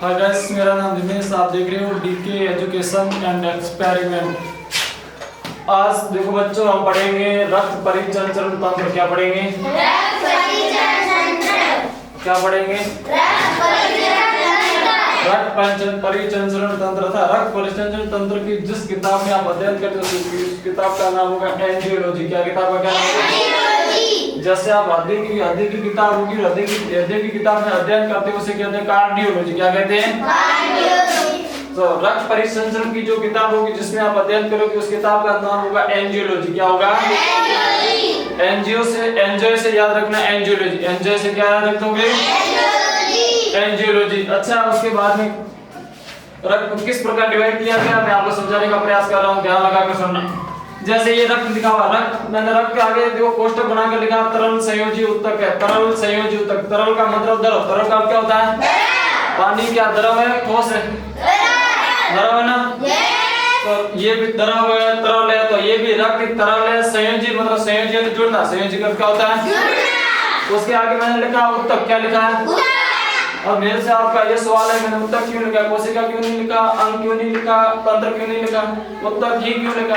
Hi guys, मेरा नाम दिनेश, आप देख रहे हो डीके एजुकेशन एंड एक्सपेरिमेंट। आज देखो बच्चों, हम पढ़ेंगे रक्त परिचंचरण तंत्र। क्या पढ़ेंगे? रक्त परिचंचरण तंत्र। क्या पढ़ेंगे? रक्त परिचंचरण तंत्र था। रक्त परिचंचरण तंत्र की जिस किताब में आप अध्ययन करते हो उस किताब का नाम होगा एंजियोलॉजी। क्या किताब का क्या नाम होगा? जैसे आप हृदय की किताब होगी, हृदय की किताब में अध्ययन करते हो उसे कहते हैं कार्डियोलॉजी। क्या कहते हैं? कार्डियोलॉजी। तो रक्त परिसंचरण की जो किताब होगी जिसमें आप अध्ययन करोगे उस किताब का नाम होगा एंजियोलॉजी। क्या होगा? एंजियो से याद रखना एंजियोलॉजी। एंजियो से क्या याद रखोगे? एंजियोलॉजी। अच्छा, उसके बाद में रक्त को किस प्रकार डिवाइड किया गया मैं आपको समझाने का प्रयास कर रहा हूँ, ध्यान लगाकर सुनना। जैसे ये रक्त लिखा हुआ, रक्त मैंने रक्त के आगे देखो कोष्ठक बनाकर लिखा तरल संयोजी उत्तक है। तरल संयोजी उत्तक, तरल का मतलब द्रव। तरल का क्या होता है? पानी। क्या द्रव है? ठोस है? द्रव है ना? तो ये भी द्रव है, तरल है, तो ये भी रक्त तरल है। संयोजी मतलब संयोजी है तो जुड़ना। संयोजी का क्या होता है? उसके आगे मैंने लिखा उत्तक। क्या लिखा है? और मेरे से आपका ये सवाल है, मैंने उत्तक क्यों लिखा? कोशिका क्यों नहीं लिखा? अंग क्यों नहीं लिखा? तंत्र क्यों नहीं लिखा? उत्तक ही क्यों लिखा?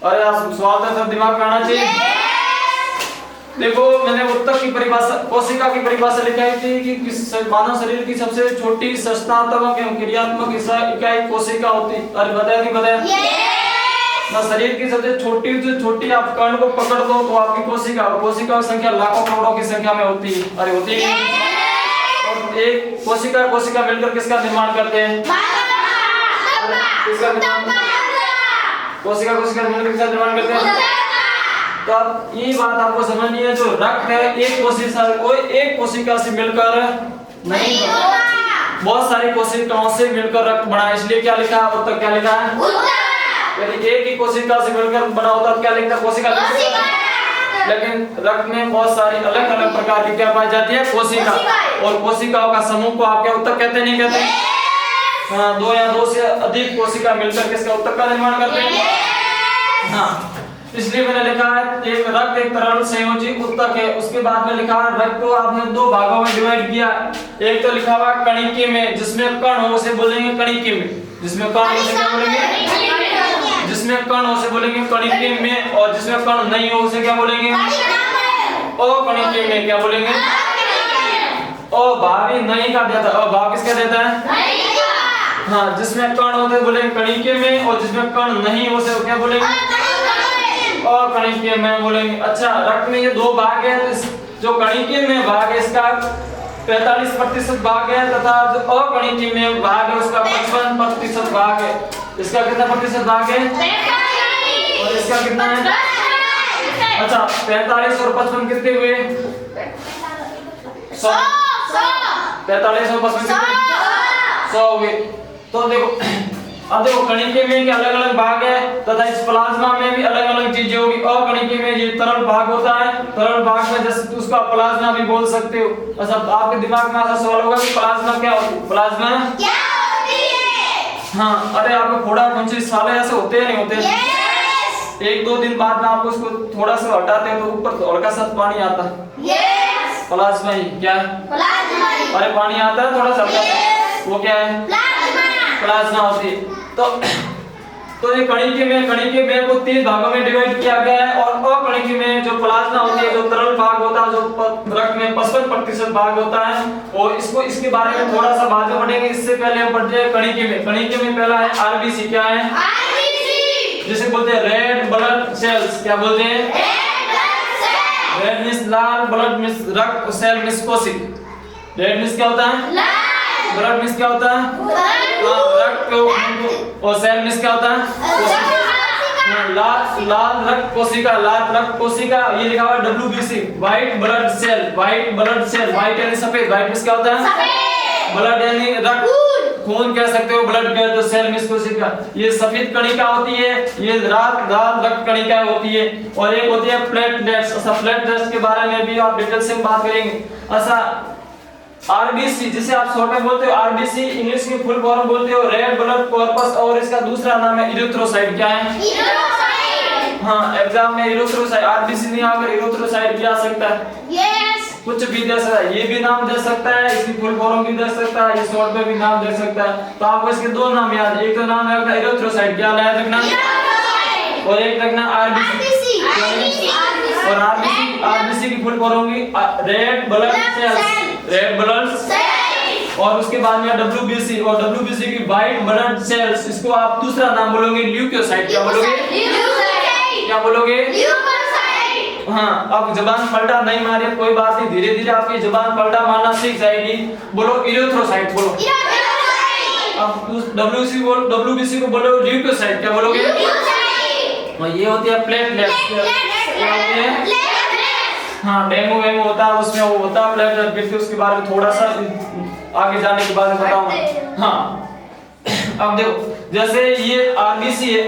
अरे आप सवाल तो सब दिमाग में आना चाहिए। देखो, मैंने उत्तक की परिभाषा, कोशिका की परिभाषा लिखाई थी कि मानव शरीर की सबसे छोटी संस्थात्मक एवं क्रियात्मक इकाई कोशिका होती। अरे बताया नहीं बताया? ना शरीर की सबसे छोटी आप कण को पकड़ दो तो आपकी कोशिका की संख्या लाखों करोड़ों की संख्या में होती है। अरे होती है। और एक कोशिका मिलकर किसका निर्माण करते हैं? किसका निर्माण? कोशिका मिलकर किसका निर्माण करते हैं? तो अब ये बात आपको समझनी है, जो रक्त है एक कोशिका से मिलकर नहीं बना, बहुत सारी कोशिकाओं से मिलकर रक्त बना। इसलिए क्या लिखा है? उत्तक। क्या लिखा है? यदि एक ही कोशिका से मिलकर बना होता तो क्या लिखता? कोशिका। लेकिन रक्त में बहुत सारी अलग अलग प्रकार की क्या पाई जाती है? कोशिका। और कोशिकाओं का समूह को आप क्या उत्तक कहते नहीं कहते? हाँ, दो या दो से अधिक कोशिका मिलकर किसका उत्तक का निर्माण करते हैं। हाँ, इसलिए मैंने लिखा है एक रक्त एक तरल संयोजी उत्तक है। उसके बाद में लिखा है रक्त को आपने दो भागों में डिवाइड किया। एक तो लिखा हुआ कणिके में, जिसमें कण हो उसे बोलेंगे कणिके में। जिसमें कण हो उसे क्या बोलेंगे? जिसमें कण हो उसे बोलेंगे कणिके में, और जिसमें कण नहीं हो उसे क्या बोलेंगे? अकणिके में। क्या बोलेंगे? अभावी नहीं का देता। अभाव किसका देता है? हाँ, जिसमें कण होते बोलेंगे कणिके में, और जिसमें कण नहीं हो उसे क्या बोलेंगे? अकणिके में बोलेंगे। अच्छा, रक्त में ये दो भाग है, जो कणिके में भाग है इसका 45% भाग है, तथा जो अकणिके में भाग है उसका 55% भाग है। इसका कितना प्रतिशत भाग है? और इसका कितना है? अच्छा, 45 और 55 कितने हुए? 100। 45 और 55 100 हुए। तो देखो, अब देखो कणिके में क्या अलग अलग भाग है, तथा इस प्लाज्मा में भी अलग अलग चीजें होगी। अकणिके में ये तरल भाग होता है, तरल भाग में जैसे उसका प्लाज्मा भी बोल सकते हो। अच्छा, आपके दिमाग में ऐसा सवाल होगा कि प्लाज्मा क्या होती है? प्लाज्मा क्या होती है? हाँ, अरे आपको फोड़ा फुंसी साले ऐसे होते हैं नहीं होते? एक दो दिन बाद में आपको उसको थोड़ा सा हटाते हैं तो ऊपर तो हल्का सा पानी आता है। प्लाज्मा ही क्या है? अरे पानी आता है थोड़ा सा, वो क्या है? प्लाज्मा होती है। तो ये कणिके में को 3 भागों में डिवाइड किया गया है, और अकणिके में जो प्लाज्मा होती है, जो तरल भाग होता है, जो रक्त में 55% भाग होता है, और इसके बारे में थोड़ा सा बाद में पढ़ेंगे। इससे पहले हम पढ़ते हैं कणिके में पहला है आरबीसी। क्या है? आरबीसी जिसे बोलते हैं रेड ब्लड सेल्स। क्या बोलते हैं? रेड मींस लाल, ब्लड मींस रक्त, सेल मींस कोशिका। रेड मींस क्या होता है? ब्लड मींस क्या होता है? रक्त, और सेल मींस क्या होता है? लाल रक्त कोशिका। लाल रक्त कोशिका, ये लिखा हुआ है WBC, white blood cell. White यानी सफेद। व्हाइट मींस क्या होता है? ब्लड यानी रक्त, खून कह सकते हो, ब्लड कह तो सेल मींस कोशिका। ये सफेद कणिका होती है, ये लाल रक्त कणिका होती है, और एक होती है प्लेटलेट्स। अच्छा, प्लेटलेट्स के बारे में भी आप डिटेल से बात करेंगे। अच्छा, आरबीसी जिसे आप शॉर्ट में बोलते हो आरबीसी, इंग्लिश की फुल फॉर्म बोलते हो रेड ब्लड कॉर्पस, और इसका दूसरा नाम है इरिथ्रोसाइट। क्या है? इरिथ्रोसाइट। हाँ, एग्जाम में इरिथ्रोसाइट, आरबीसी नहीं आकर इरिथ्रोसाइट भी आ सकता है। कुछ भी दे सकता है, ये भी नाम दे सकता है, इसकी फुल फॉर्म भी दे सकता है, ये शॉर्ट में भी नाम दे सकता है। तो आपको इसके दो नाम याद, एक तो नाम रखना एरिथ्रोसाइट, क्या याद रखना, और एक रखना आरबीसी, और आरबीसी की फुल फॉर्म होगी red blood cells, red blood cells, और उसके बाद में डब्ल्यूबीसी, और डब्ल्यूबीसी की व्हाइट ब्लड सेल्स, इसको आप दूसरा नाम बोलोगे ल्यूकोसाइट, क्या बोलोगे, क्या बोलोगे, हाँ। अब जबान पलटा नहीं मारे कोई बात नहीं, धीरे धीरे आपकी जबान पलटा मारना सीख जाएगी। बोलो इरिथ्रोसाइट, बोलो। अब डब्ल्यूबीसी को बोलो ल्यूकोसाइट, क्या बोलोगे, ये होती है प्लेटलेट्स, क्या होती है, हाँ डेमो होता है उसमें, वो होता है प्लेटलेट, फिर उसके बारे में थोड़ा सा आगे जाने के बाद बताऊंगा। हाँ अब देखो, जैसे ये आरबीसी है,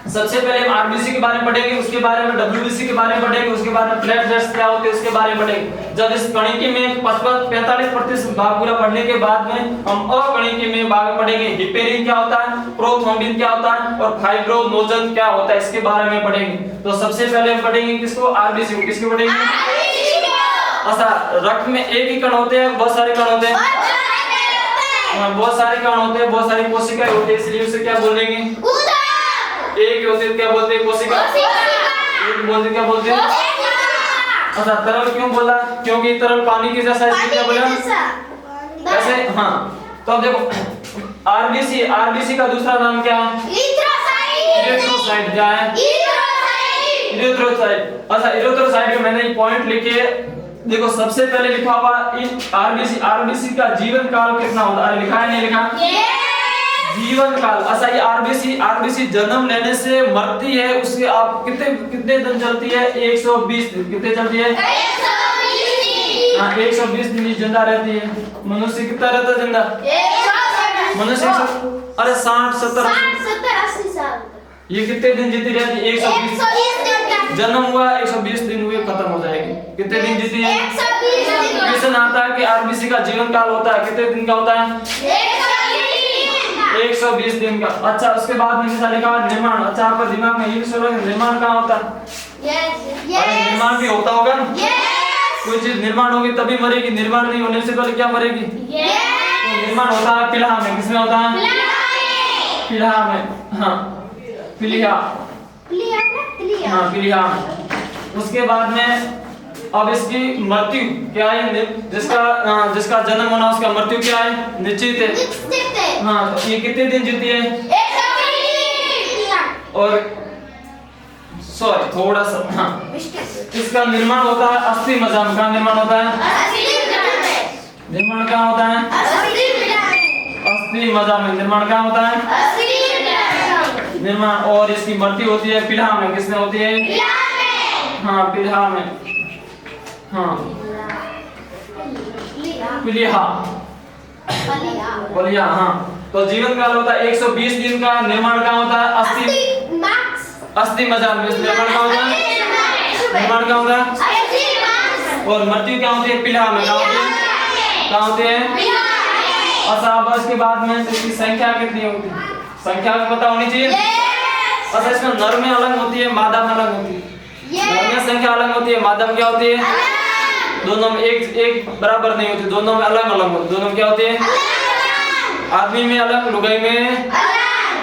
सबसे पहले हम आरबीसी के बारे में पढ़ेंगे, उसके बारे में डब्ल्यूबीसी के बारे में पढ़ेंगे, उसके बाद में प्लेटलेट्स क्या होते हैं उसके बारे में पढ़ेंगे। जब इस कणिकी में 45% भाग पूरा पढ़ने के बाद में हम अकणिकी में भाग पढ़ेंगे, हिपेरिन क्या होता है, प्रोथ्रोम्बिन क्या होता है, और फाइब्रोनोजन क्या होता है, इसके बारे में पढ़ेंगे। तो सबसे पहले हम पढ़ेंगे किसको, आरबीसी को। किसको पढ़ेंगे, अच्छा रक्त में एक ही कण होते हैं, बहुत सारे कण होते हैं, बहुत सारे कण होते हैं, बहुत सारी कोशिकाएं होती है, इसलिए उसे क्या बोलेंगे, एक होते क्या बोलते हैं, कोशिका, एक बोलते क्या बोलते हैं, अच्छा तरल क्यों बोला, क्योंकि तरल पानी के जैसा, इसलिए क्या बोला ऐसे, हाँ। तो अब देखो आरबीसी का दूसरा नाम क्या है, इरिथ्रोसाइट, क्या है, इरिथ्रोसाइट। अच्छा इरिथ्रोसाइट में मैंने पॉइंट लिखे, देखो सबसे पहले लिखा हुआ आरबीसी का जीवन काल कितना होता है, लिखा है नहीं लिखा, जीवन काल। अच्छा ये आरबीसी जन्म लेने से मरती है, उसके आप कितने दिन चलती है, 120 दिन, कितने चलती है, 120 दिन जिंदा रहती है। मनुष्य कितना रहता है जिंदा, मनुष्य अरे 60-70-80 साल, ये कितने दिन जीती रहती है, 120 जन्म हुआ, 120 दिन हुए खत्म हो जाएगी। कितने दिन जीती है, क्वेश्चन आता है कि आरबीसी का जीवन काल होता है कितने दिन का होता है, 120 दिन का। अच्छा उसके बाद में जैसा लिखा है निर्माण, अच्छा आपका दिमाग में ये भी सोचो निर्माण कहाँ होता है, अरे निर्माण भी होता होगा ना, कोई चीज निर्माण होगी तभी मरेगी, निर्माण नहीं होने से पहले क्या मरेगी, तो निर्माण होता है पिलहा में, किसमें होता है, पिलहा में, हाँ पिलिया, हाँ पिलिया में। उसके बाद में अब इसकी मृत्यु क्या है, जिसका जन्म होना उसका मृत्यु क्या है, निश्चित है, हाँ। तो ये कितने दिन जीती है, और सॉरी थोड़ा सा, हाँ इसका निर्माण होता है अस्थि मज्जा में, कहाँ निर्माण होता है, निर्माण कहाँ होता है, अस्थि मज्जा में, निर्माण कहाँ होता है, निर्माण। और इसकी मृत्यु होती है पिलहा में, किसमें होती है, हाँ पिलहा में, हाँ पिलिया, हाँ। तो जीवन काल होता है 120 दिन का, निर्माण कहाँ होता है, अस्थि मज्जा में, निर्माण कहाँ होता है, निर्माण कहाँ होता है, और मृत्यु क्या होती है, पिलहा में, कहाँ होती है, अच्छा अब इसके बाद में इसकी संख्या कितनी होती है, संख्या पता होनी चाहिए। अच्छा इसमें नर में अलग होती है, मादा में अलग होती है, नर में संख्या अलग होती है, मादा में क्या होती है, दोनों में एक बराबर नहीं होती, दोनों में अलग अलग होती, दोनों में क्या होती है, आदमी में अलग, लुगाई में,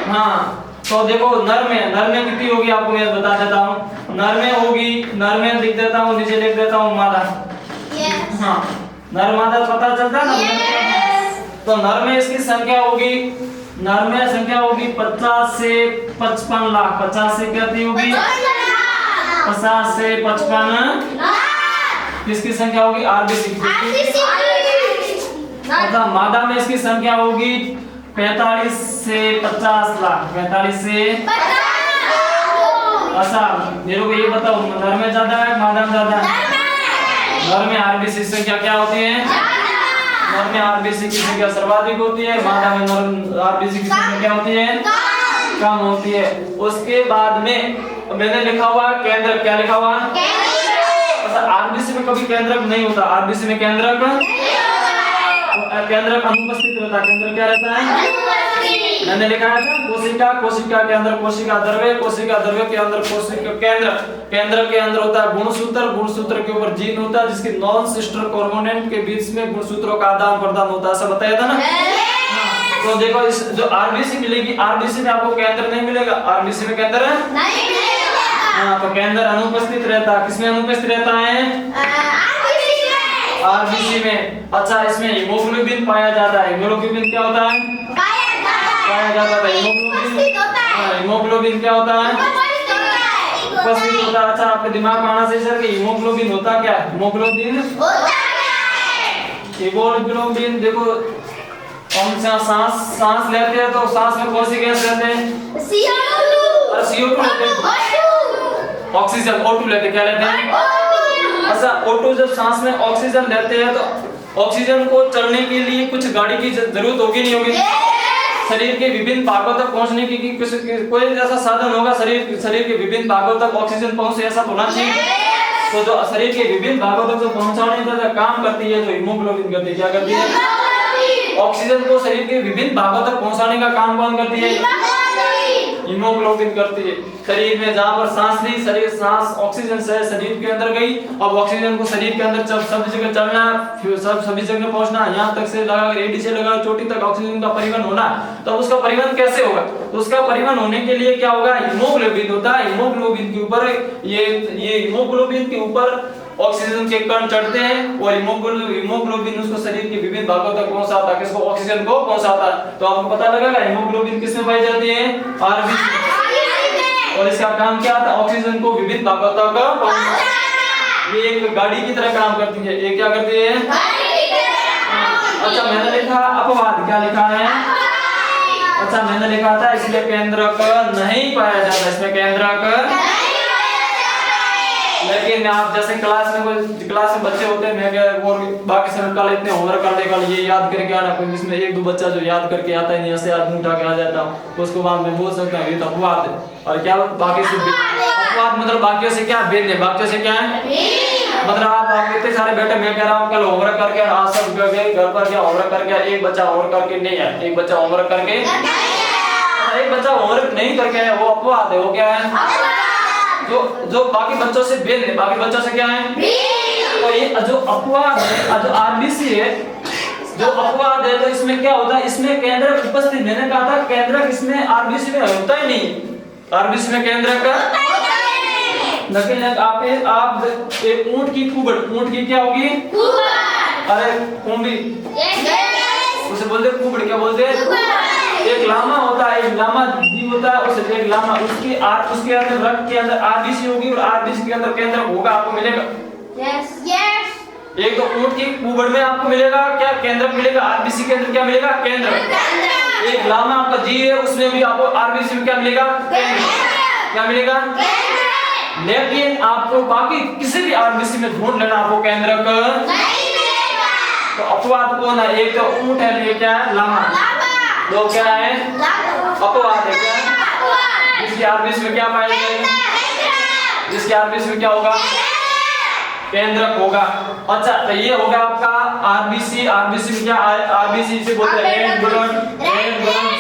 हाँ। तो देखो नर में कितनी होगी आपको मैं बता देता हूँ, नर में होगी, नर में लिख देता हूँ, नीचे लिख देता हूँ मादा, हाँ नर मादा पता चलता है ना। तो नर में इसकी संख्या होगी, नर में संख्या होगी 50 से 55 लाख, 50 से कितनी होगी, 50 से 55 किसकी संख्या होगी, आरबीसी की। मतलब मादा में इसकी संख्या होगी 45 से 50 लाख, 45 से 50। अच्छा मेरे को ये बताओ नर में ज्यादा है मादा में ज्यादा है, नर में आरबीसी संख्या क्या होती है, नर में आरबीसी की संख्या सर्वाधिक होती है, मादा में आरबीसी की संख्या क्या होती है, कम होती है। उसके बाद में मैंने लिखा हुआ केंद्र, क्या लिखा हुआ, आरबीसी में कभी केंद्रक नहीं होता, आरबीसी में केंद्रक अनुपस्थित रहता है, केंद्र क्या रहता है, मैंने लिखा है ना कोशिका, कोशिका के अंदर कोशिका द्रव्य, कोशिका द्रव्य के अंदर कोशिका केंद्र, केंद्र के अंदर होता है गुणसूत्र, गुणसूत्र के ऊपर जीन होता है जिसके नॉन सिस्टर कॉम्पोनेंट के बीच में गुणसूत्रों का आदान प्रदान होता है। सब बताया था ना। तो देखो इस जो आरबीसी मिलेगी, आरबीसी में आपको केंद्र नहीं मिलेगा, आरबीसी में केंद्र है नहीं मिलेगा। हाँ, तो केंद्र अनुपस्थित रहता है। किसमें अनुपस्थित रहता है? आरबीसी में। अच्छा, इसमें हीमोग्लोबिन पाया जाता है। हीमोग्लोबिन क्या होता है? पाया जाता है। हीमोग्लोबिन क्या होता है? उपस्थित होता है। अच्छा, आपके दिमाग में आना चाहिए सर कि हीमोग्लोबिन होता क्या है? हीमोग्लोबिन देखो, हम सांस लेते हैं तो सांस में कौन सी गैस लेते हैं? CO2 लेते हैं। ऑक्सीजन O2 लेते हैं। क्या लेते हैं? अच्छा, O2 जब सांस में ऑक्सीजन लेते हैं तो ऑक्सीजन को चलने के लिए कुछ गाड़ी की जरूरत होगी नहीं होगी? शरीर के विभिन्न भागों तक पहुंचने की कोई ऐसा साधन होगा शरीर के विभिन्न भागों तक ऑक्सीजन पहुंचे, ऐसा होना चाहिए। तो जो शरीर के विभिन्न भागों तक जो पहुंचाने का काम करती है जो हीमोग्लोबिन करती है, क्या करती है? ऑक्सीजन को शरीर के विभिन्न भागों तक पहुंचाने का काम कौन करती है? हीमोग्लोबिन करती है। शरीर में जहां पर सांस ली, शरीर सांस ऑक्सीजन से शरीर के अंदर गई, अब ऑक्सीजन को शरीर के अंदर सब जगह चलना, फिर सभी जगह पहुंचना, यहां तक से लगा एडी से लगा चोटी तक ऑक्सीजन का परिवहन होना। तो उसका परिवहन कैसे होगा? तो उसका परिवहन होने के लिए क्या होगा? हीमोग्लोबिन होता है। हीमोग्लोबिन के ऊपर ये हीमोग्लोबिन के ऊपर ऑक्सीजन के कण चढ़ते हैं और हीमोग्लोबिन उसको शरीर के विभिन्न भागों तक पहुंचाता है। किसको? ऑक्सीजन को पहुंचाता है। तो आपको पता लगेगा हीमोग्लोबिन किसमें पाई जाती है? आरबीसी। और इसका काम क्या था? ऑक्सीजन को विभिन्न भागों तक पहुंचाना। ये एक गाड़ी की तरह काम करती है। ये क्या करती है? अच्छा, मैंने लिखा अपवाद। क्या लिखा है? अच्छा, मैंने लिखा था इसमें केंद्रक नहीं पाया जाता। इसमें केंद्रक, लेकिन आप जैसे क्लास में बच्चे होते हैं, मैं क्या और बाकी समय कल इतने होमवर्क करने का ये याद करके आना, कोई इसमें एक दो बच्चा जो याद करके आता है नहीं, ऐसे आदमी उठा के आ जाता हूं, तो उसको बाद में बोल सकता हूं ये तो अपवाद है। और क्या बाकी से अपवाद मतलब बाकियों से क्या भेद है? बाकियों से क्या है? मतलब आप इतने सारे बेटे, मैं कह रहा हूं कल होमवर्क करके आज सब गए घर पर, क्या होमवर्क करके एक बच्चा होमवर्क करके नहीं है, एक बच्चा होमवर्क करके, एक बच्चा होमवर्क नहीं करके है, वो अपवाद है। वो क्या है? जो बाकी बच्चों से भिन्न है। बाकी बच्चों से क्या है? तो ये जो अपवाद है, जो आरबीसी है, जो अपवाद है, तो इसमें क्या होता है? इसमें केंद्रक उपस्थित, मैंने कहा था केंद्रक इसमें आरबीसी में होता ही नहीं। आरबीसी में केंद्रक लेकिन आप एक ऊंट की कुबड़, ऊंट की क्या होगी? अरे कुंभी, उसे बोलते कुबड़। क्या बोलते हैं? एक लामा होता है, एक लामा जीव होता है, उस एक लामा उसके अंदर रक्त के अंदर आरबीसी होगी और आरबीसी के अंदर केंद्रक होगा, आपको मिलेगा। एक तो ऊंट की कुबड़ में आपको मिलेगा क्या? केंद्रक मिलेगा। आरबीसी के अंदर क्या मिलेगा? केंद्रक। एक लामा आपका जीव है, उसमें भी आपको आरबीसी में क्या मिलेगा? केंद्रक। क्या मिलेगा? लेकिन आपको बाकी किसी भी आरबीसी में ढूंढ लेना, आपको केंद्रक नहीं मिलेगा। तो अपवाद कौन है? एक तो ऊंट है, ये क्या है? लामा। दो क्या है? अपवाद है। क्या? जिसकी आरबीसी में क्या पाया जाएगा? जिसकी आरबीसी में क्या होगा? केंद्रक होगा। अच्छा, तो ये होगा आपका आरबीसी। आरबीसी में क्या? आरबीसी से बोलते हैं रेड ब्लड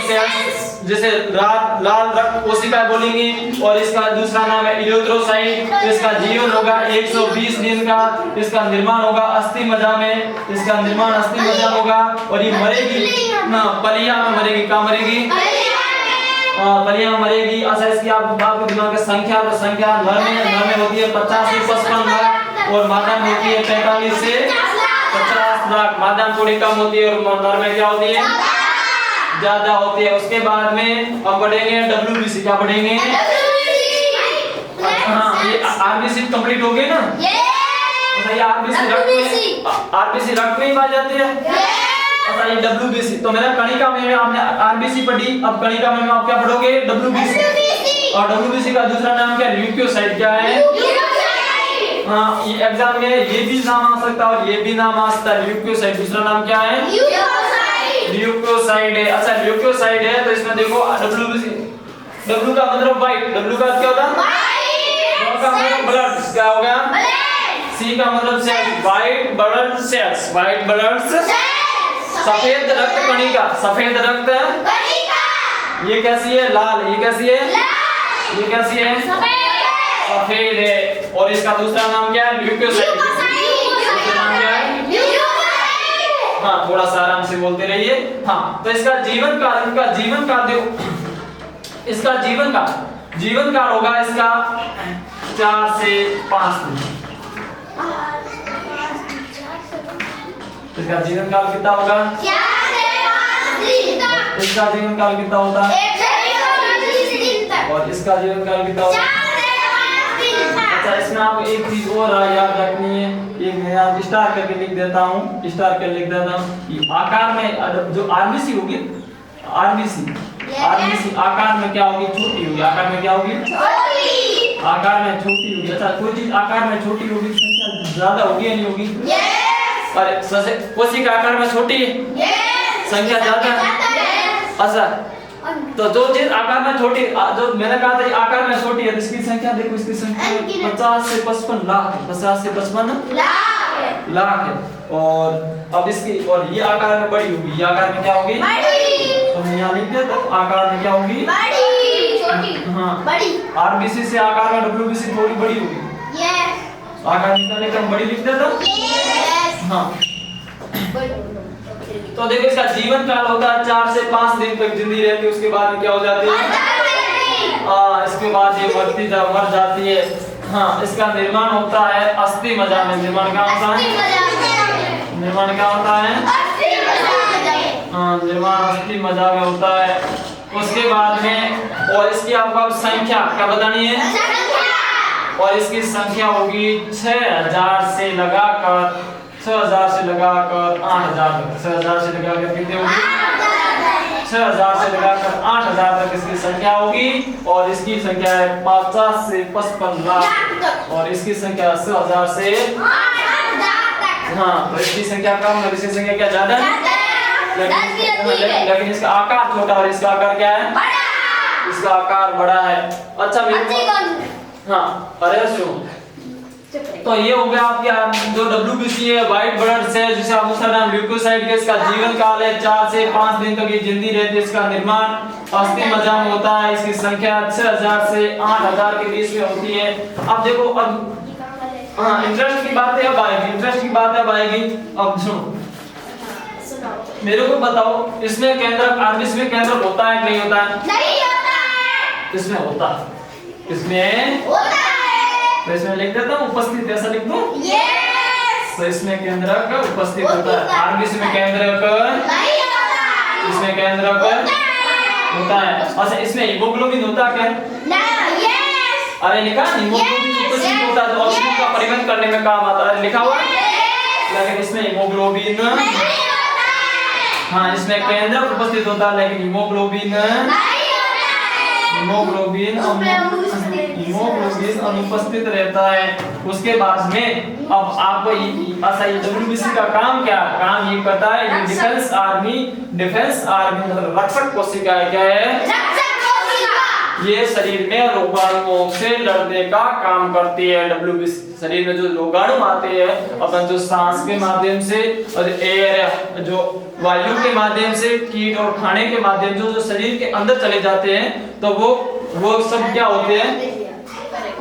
सेल्स, जैसे लाल रक्त कोशिका बोलेंगे। और इसका दूसरा नाम है इरिथ्रोसाइट। इसका जीवन होगा 120 दिन का। इसका निर्माण होगा अस्थि मज्जा में, इसका निर्माण अस्थि मज्जा होगा। और ये मरेगी ना, पलिया में मरेगी। कहाँ मरेगी? पलिया में मरेगी। अच्छा, इसकी आपको दिमाग में संख्या नर में होती है 50 से 55 लाख और मादा में होती है 45 से 50 लाख। मादा में थोड़ी कम होती है और नर में क्या होती है? ज्यादा होती है। उसके बाद में हम पढ़ेंगे डब्ल्यूबीसी। क्या पढ़ेंगे? हाँ, ये आरबीसी कंप्लीट हो गई ना? अच्छा, ये आरबीसी रक्त में ही पाई जाती है। अच्छा, ये डब्ल्यूबीसी। तो मेरा कणिका में आपने आरबीसी पढ़ी, अब कणिका में आप क्या पढ़ोगे? डब्ल्यूबीसी। और डब्ल्यूबीसी का दूसरा नाम क्या है? ल्यूकोसाइट। क्या है? हाँ, ये एग्जाम में ये भी नाम आ सकता है और ये भी नाम आ सकता है। ल्यूकोसाइट दूसरा नाम क्या है? ल्यूकोसाइट है। अच्छा, ल्यूकोसाइट है तो इसमें देखो डब्ल्यूबीसी, डब्ल्यू का मतलब व्हाइट, डब्ल्यू का क्या होता है? व्हाइट। का मतलब ब्लड, क्या होगा? सी का मतलब cells, white blood cells, white blood cells. सफेद रक्त कणिका, सफेद रक्त कणिका। ये कैसी है? लाल। ये कैसी है? ये कैसी है? सफेद है। और इसका दूसरा नाम क्या है? ल्यूकोसाइट। इसका नाम क्या है? हाँ, थोड़ा सा आराम से बोलते रहिए। हाँ, तो इसका जीवन काल देखो, इसका जीवन काल होगा इसका 4 से 5 दिन। इसका जीवन काल कितना होगा? 4 से 5 दिन। इसका जीवन काल कितना होता है? 120 दिन तक। और इसका जीवन काल कितना होता है? 4 से 5 दिन तक। अच्छा, इसमें आपको एक चीज और याद रखनी है। ये मैं यहाँ स्टार करके लिख देता हूँ, स्टार करके लिख देता हूँ कि आकार में जो आरबीसी होगी, आरबीसी आकार में क्या होगी? छोटी होगी। आकार में क्या होगी? छोटी। आकार में छोटी होगी। अच्छा, कोई चीज आकार में छोटी होगी, संख्या ज्यादा होगी या नहीं होगी? यस। अरे कोशिका आकार में छोटी है, यस। संख्या ज्यादा है। अच्छा, तो जो चीज आकार में छोटी, जो मैंने कहा था आकार में छोटी है, तो इसकी संख्या देखो, इसकी संख्या 50 से 55 लाख है। 50 से 55 लाख है। और अब इसकी, और ये आकार में बड़ी होगी। ये आकार में क्या होगी? बड़ी। तो मैं यहाँ लिख देता हूँ, आकार में क्या होगी? बड़ी। छोटी। हाँ, बड़ी। आरबीसी से आकार में डब्ल्यूबीसी थोड़ी बड़ी होगी। यस। आकार निकालने का बड़ी लिख देता हूँ। यस। हाँ, तो देखो इसका जीवन काल होता है 4 से 5 दिन तक जिंदगी रहती है। उसके बाद क्या हो जाती है? इसके बाद ये मर जाती है। हाँ, इसका निर्माण होता है अस्थि मज्जा में। निर्माण क्या होता है? निर्माण क्या होता है? हाँ, निर्माण अस्थि मज्जा में होता है। उसके बाद में, और इसकी आपको संख्या क्या बतानी है? और इसकी संख्या होगी 6000 से लगाकर 6000 से लगाकर 8000 तक। 6000 से लगाकर कितनी होगी? 6000 से लगाकर 8000 तक इसकी संख्या होगी। और इसकी संख्या है 50 से 55 लाख। और इसकी संख्या 6000 से, हाँ, तो इसकी संख्या कम है, इसकी संख्या क्या ज्यादा है? लेकिन इसका आकार छोटा और इसका आकार क्या है? इसका आकार बड़ा है। अच्छा मेरे को, हाँ, अरे सुनो, तो ये हो गया आपके जो डब्ल्यूबीसी है, व्हाइट ब्लड सेल, जिसे आप दूसरा नाम ल्यूकोसाइट के। इसका जीवन काल है 4 से 5 दिन तक ये जिंदी रहती है। इसका निर्माण अस्थि मज्जा में होता है। इसकी संख्या 6000 से 8000 के बीच में होती है। अब देखो, अब हाँ, इंटरेस्ट की बातें अब आएगी, इंटरेस्ट की बात अब आएगी। अब सुनो, मेरे को बताओ, इसमें केंद्रक, आरबीसी में केंद्रक होता है कि नहीं होता है? नहीं होता है। इसमें होता है। इसमें होता है। तो इसमें लिख देता हूँ उपस्थित, ऐसा लिख दूं? यस। तो इसमें केंद्रक उपस्थित होता है। आरबीसी में केंद्रक नहीं होता। इसमें केंद्रक होता है। अच्छा, इसमें हीमोग्लोबिन होता क्या? नहीं। यस। अरे लिखा, हीमोग्लोबिन उपस्थित होता है, तो ऑक्सीजन का परिवहन करने में काम आता है। लिखा हुआ है, लेकिन इसमें हीमोग्लोबिन नहीं होता है। हाँ, इसमें केंद्रक उपस्थित होता है, लेकिन हीमोग्लोबिन नहीं होता है। हीमोग्लोबिन अनुपस्थित रहता है। उसके बाद में अब आपको अच्छा, ये डब्ल्यूबीसी का काम क्या है? काम ये करता है, ये डिफेंस आर्मी मतलब रक्षक कोशिका है। क्या है? रक्षक कोशिका। ये शरीर में रोगाणुओं से लड़ने का काम करती है। डब्ल्यूबीसी शरीर में जो रोगाणु आते हैं, अपन जो सांस के माध्यम से और एयर, जो वायु के माध्यम से, कीट और खाने के माध्यम से जो शरीर के अंदर चले जाते हैं, तो वो सब क्या होते हैं?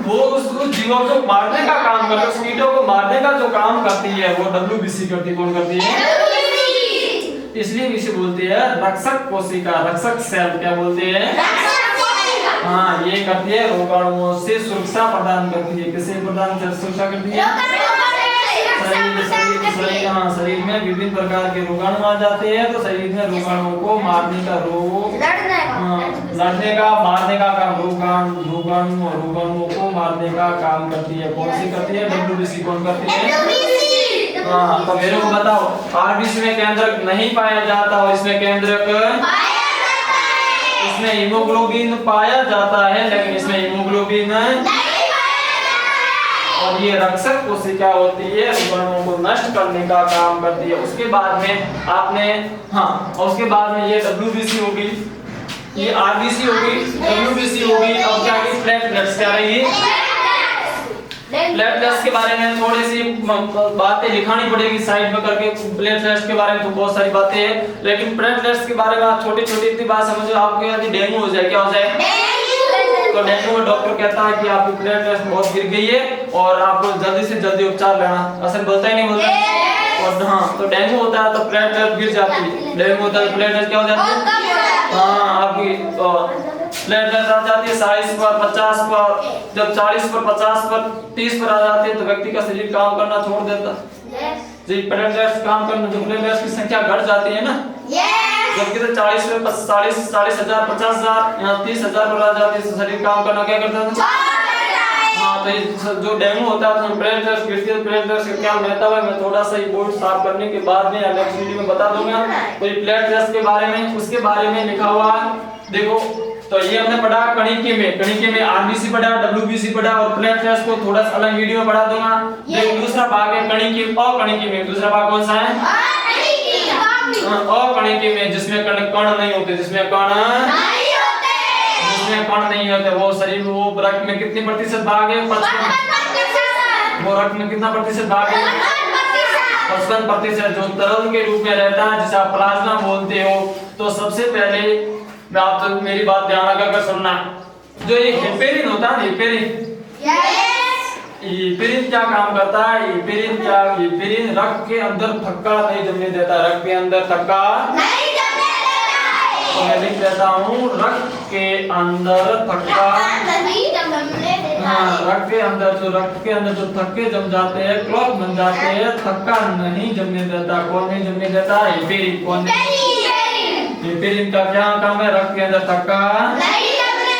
वो उस जीवों को मारने का काम करते हैं। उस कीटों को मारने का जो काम करती है, वो डब्ल्यूबीसी करती है। कौन करती है? इसलिए इसे बोलते हैं रक्षक कोशिका, रक्षक सेल। क्या बोलते हैं? हाँ, ये करती है, रोगाणुओं से सुरक्षा प्रदान करती है। किसे प्रदान सुरक्षा करती है? शरीर में विभिन्न प्रकार के रोगाणु आ जाते हैं, तो शरीर में रोगाणुओं को मारने का लड़ने का मारने का काम, रोगाणुओं को मारने का काम करती है। कौन सी करती है? डब्ल्यूबीसी। कौन करती है? हाँ, तो मेरे को बताओ, आरबीसी में केंद्रक नहीं पाया जाता और इसमें केंद्रक, इसमें हीमोग्लोबिन पाया जाता है, लेकिन इसमें हीमोग्लोबिन नहीं। और ये रक्षक कोशिका होती है, रोगाणुओं को नष्ट करने का काम करती है। उसके बाद में आपने, हाँ, और उसके बाद में ये डब्ल्यूबीसी होगी, ये आरबीसी होगी, डब्ल्यूबीसी होगी। अब क्या होगी? प्लेटलेट्स क्या रहेगी? प्लेटलेट्स के बारे में थोड़ी सी बातें लिखानी पड़ेगी साइड में करके। प्लेटलेट्स के बारे में तो बहुत सारी बातें हैं, लेकिन प्लेटलेट्स के बारे में आप छोटी-छोटी इतनी बात समझो, आपको यदि डेंगू हो जाए, क्या हो जाए? तो डेंगू में डॉक्टर कहता है कि आपकी प्लेटलेट्स बहुत गिर गई है और आपको जल्दी से जल्दी उपचार लेना। असल बोलता ही नहीं बोलता। और हाँ, तो डेंगू होता है तो प्लेटलेट गिर जाती है। डेंगू होता है तो प्लेटलेट क्या हो जाती है? हाँ, आपकी प्लेटलेट आ जाती है 40 पर 50 पर। जब 40 पर 50 पर 30 पर आ जाती है तो व्यक्ति का शरीर काम करना छोड़ देता है। जी, प्लेटलेट्स काम करना, जो प्लेटलेट्स की संख्या घट जाती है ना, जबकि तो 40 पे 40,000 50,000 यहाँ 30,000 पर आ जाती है तो शरीर काम करना क्या करता है? हाँ, तो ये जो डेंगू होता है तो प्लेटलेट्स गिरती है। प्लेटलेट्स का क्या महत्व है मैं थोड़ा सा ये बोर्ड साफ करने के बाद में नेक्स्ट वीडियो में बता दूंगा। तो ये प्लेटलेट्स के बारे में, उसके बारे में लिखा हुआ है, देखो। तो ये हमने पढ़ा कणिके में आरबीसी पढ़ा, डब्ल्यूबीसी पढ़ा और प्लेटलेट्स को थोड़ा सा अलग वीडियो में पढ़ा दूंगा। जो दूसरा भाग है कणिके और कणिके में, दूसरा भाग कौन सा है? और कणिके में, जिसमें कण नहीं होते, जिसमें कण नहीं होते, वो शरीर में, वो रक्त में कितने प्रतिशत भाग है? 55%। वो रक्त में कितना प्रतिशत भाग है? 55%। जो तरल के रूप में रहता है जिसे आप प्लाज्मा बोलते हो। तो सबसे पहले मैं आप तो मेरी बात ध्यान लगाकर सुनना। जो ये हेपेरिन होता है, हेपेरिन क्या काम करता है? हेपेरिन रक्त के अंदर थक्का नहीं जमने देता। रक्त के अंदर थक्का नहीं जमने देता। तो मैं लिख देता हूँ, रक्त के अंदर थक्का नहीं जमने देता। हाँ, रक्त के अंदर जो थक्के जम जाते हैं, क्लॉट बन जाते हैं, थक्का नहीं जमने देता। कौन नहीं जमने देता? हेपेरिन। कौन? हेपेरिन का क्या काम है? रक्त के अंदर थक्का